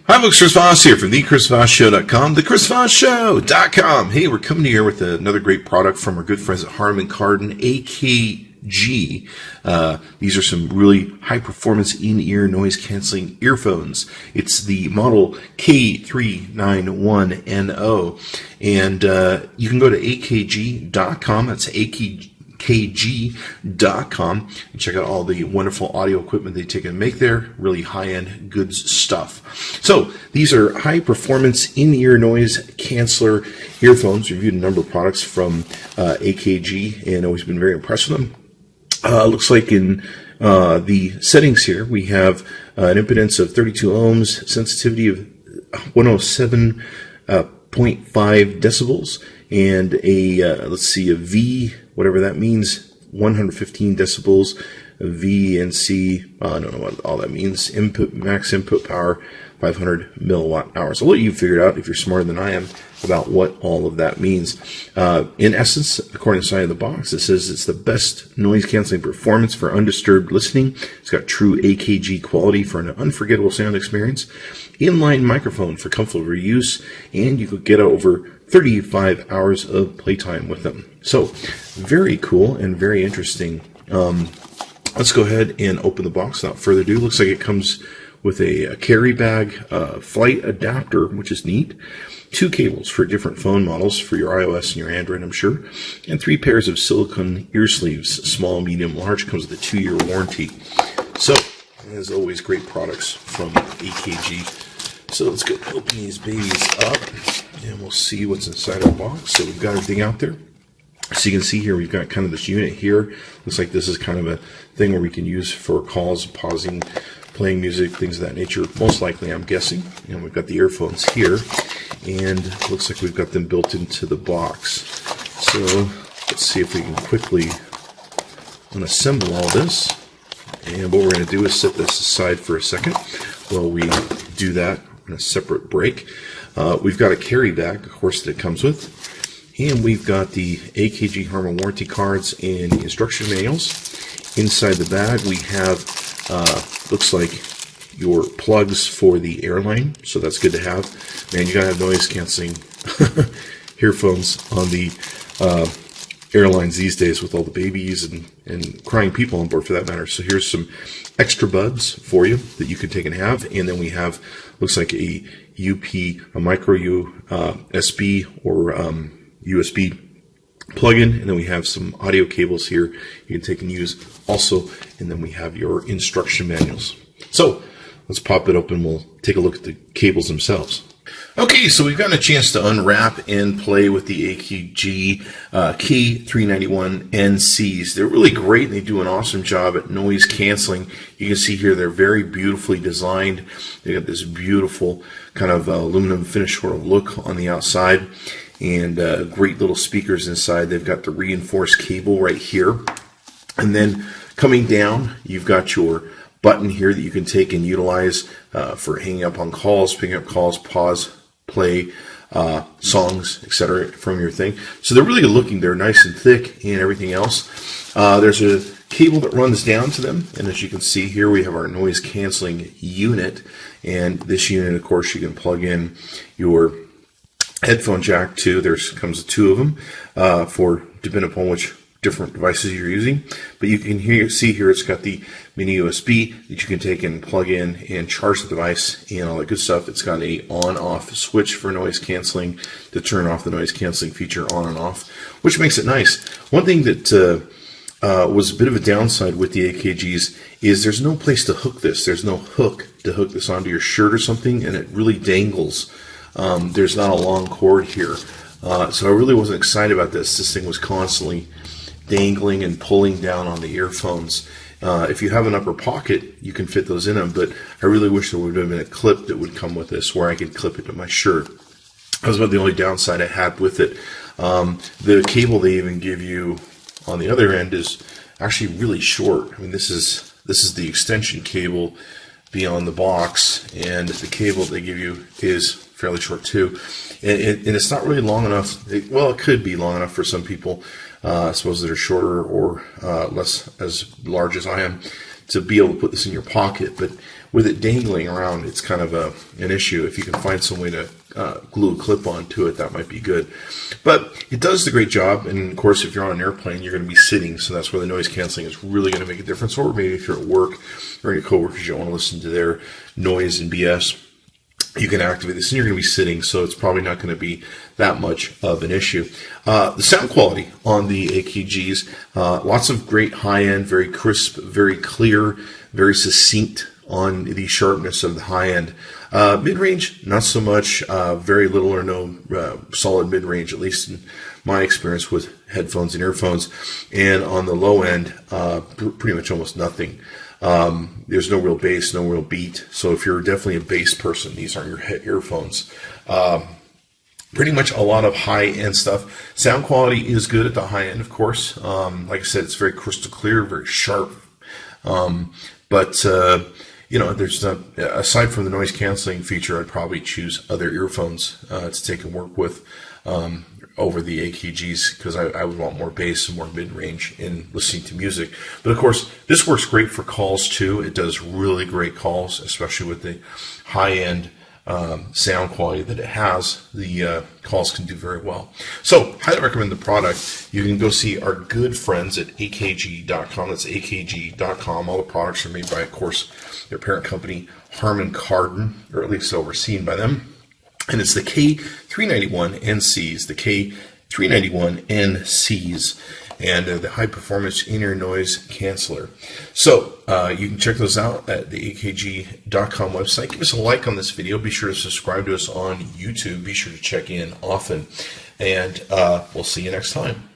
Hi folks, Chris Voss here from thechrisvossshow.com, thechrisvossshow.com. Hey, we're coming here with another great product from our good friends at Harman Kardon, AKG. These are some really high-performance in-ear noise-canceling earphones. It's the model K391NO, and you can go to AKG.com. That's AKG.com and check out all the wonderful audio equipment they take and make there. Really high-end goods stuff. So these are high-performance in-ear noise canceller earphones. We've reviewed a number of products from AKG and always been very impressed with them. Looks like in the settings here we have an impedance of 32 ohms, sensitivity of 107.5 decibels, and a V, whatever that means, 115 decibels, VNC, I don't know what all that means, max input power, 500 milliwatt hours. I'll let you figure it out if you're smarter than I am about what all of that means. In essence, according to the side of the box, it says it's the best noise canceling performance for undisturbed listening. It's got true AKG quality for an unforgettable sound experience, inline microphone for comfortable use, and you could get over 35 hours of playtime with them. So, very cool and very interesting. Let's go ahead and open the box without further ado. Looks like it comes with a carry bag, flight adapter, which is neat, 2 cables for different phone models for your iOS and your Android, I'm sure, and 3 pairs of silicone ear sleeves, small, medium, large. Comes with a 2-year warranty. So, as always, great products from AKG. So let's go open these babies up, and we'll see what's inside our box. So we've got everything out there. So you can see here, we've got kind of this unit here. Looks like this is kind of a thing where we can use for calls, pausing, playing music, things of that nature. Most likely, I'm guessing. And we've got the earphones here, and it looks like we've got them built into the box. So let's see if we can quickly unassemble all this. And what we're going to do is set this aside for a second while we do that in a separate break. We've got a carry bag, of course, that it comes with. And we've got the AKG Harman warranty cards and the instruction manuals. Inside the bag, we have, looks like, your plugs for the airline. So that's good to have. Man, you gotta have noise canceling earphones on the airlines these days with all the babies and crying people on board for that matter. So here's some extra buds for you that you can take and have. And then we have, looks like a micro USB or USB plug-in, and then we have some audio cables here you can take and use also, and then we have your instruction manuals. So let's pop it open. We'll take a look at the cables themselves. Okay, so we've gotten a chance to unwrap and play with the AKG K391 NCs. They're really great, and they do an awesome job at noise canceling. You can see here they're very beautifully designed. They got this beautiful kind of aluminum finish sort of look on the outside, and great little speakers inside. They've got the reinforced cable right here, and then coming down, you've got your button here that you can take and utilize for hanging up on calls, picking up calls, pause, play songs, etc. from your thing. So they're really good looking. They're nice and thick and everything else. There's a cable that runs down to them, and as you can see here, we have our noise canceling unit. And this unit, of course, you can plug in your headphone jack too. Comes with 2 of them for depending upon which different devices you're using. But you can see here it's got the mini USB that you can take and plug in and charge the device and all that good stuff. It's got a on-off switch for noise canceling to turn off the noise canceling feature on and off, which makes it nice. One thing that was a bit of a downside with the AKGs is there's no place to hook this. There's no hook to hook this onto your shirt or something, and it really dangles. There's not a long cord here. So I really wasn't excited about this. This thing was constantly dangling and pulling down on the earphones. If you have an upper pocket, you can fit those in them, but I really wish there would have been a clip that would come with this where I could clip it to my shirt. That was about the only downside I had with it. The cable they even give you on the other end is actually really short. I mean, this is the extension cable beyond the box, and the cable they give you is fairly short too. And it's not really long enough. Well, it could be long enough for some people, I suppose, that are shorter or less as large as I am, to be able to put this in your pocket. But with it dangling around, it's kind of an issue. If you can find some way to glue a clip onto it, that might be good. But it does the great job, and of course, if you're on an airplane, you're going to be sitting, so that's where the noise canceling is really going to make a difference. Or maybe if you're at work or your coworkers, you don't want to listen to their noise and BS, you can activate this, and you're going to be sitting, so it's probably not going to be that much of an issue. The sound quality on the AKGs, lots of great high-end, very crisp, very clear, very succinct on the sharpness of the high-end. Mid-range, not so much, very little or no solid mid-range, at least in my experience with headphones and earphones. And on the low end, pretty much almost nothing. There's no real bass, no real beat. So if you're definitely a bass person, these aren't your earphones. Pretty much a lot of high-end stuff. Sound quality is good at the high end, of course. Like I said, it's very crystal clear, very sharp. There's not, aside from the noise canceling feature, I'd probably choose other earphones to take and work with over the AKGs, because I would want more bass and more mid-range in listening to music. But of course, this works great for calls too. It does really great calls, especially with the high-end sound quality that it has. The calls can do very well. So, highly recommend the product. You can go see our good friends at AKG.com. That's AKG.com. All the products are made by, of course, their parent company, Harman Kardon, or at least overseen by them. And it's the K391 NCs, the K391 NCs, and the high performance in-ear noise canceller. So you can check those out at the AKG.com website. Give us a like on this video. Be sure to subscribe to us on YouTube. Be sure to check in often. And we'll see you next time.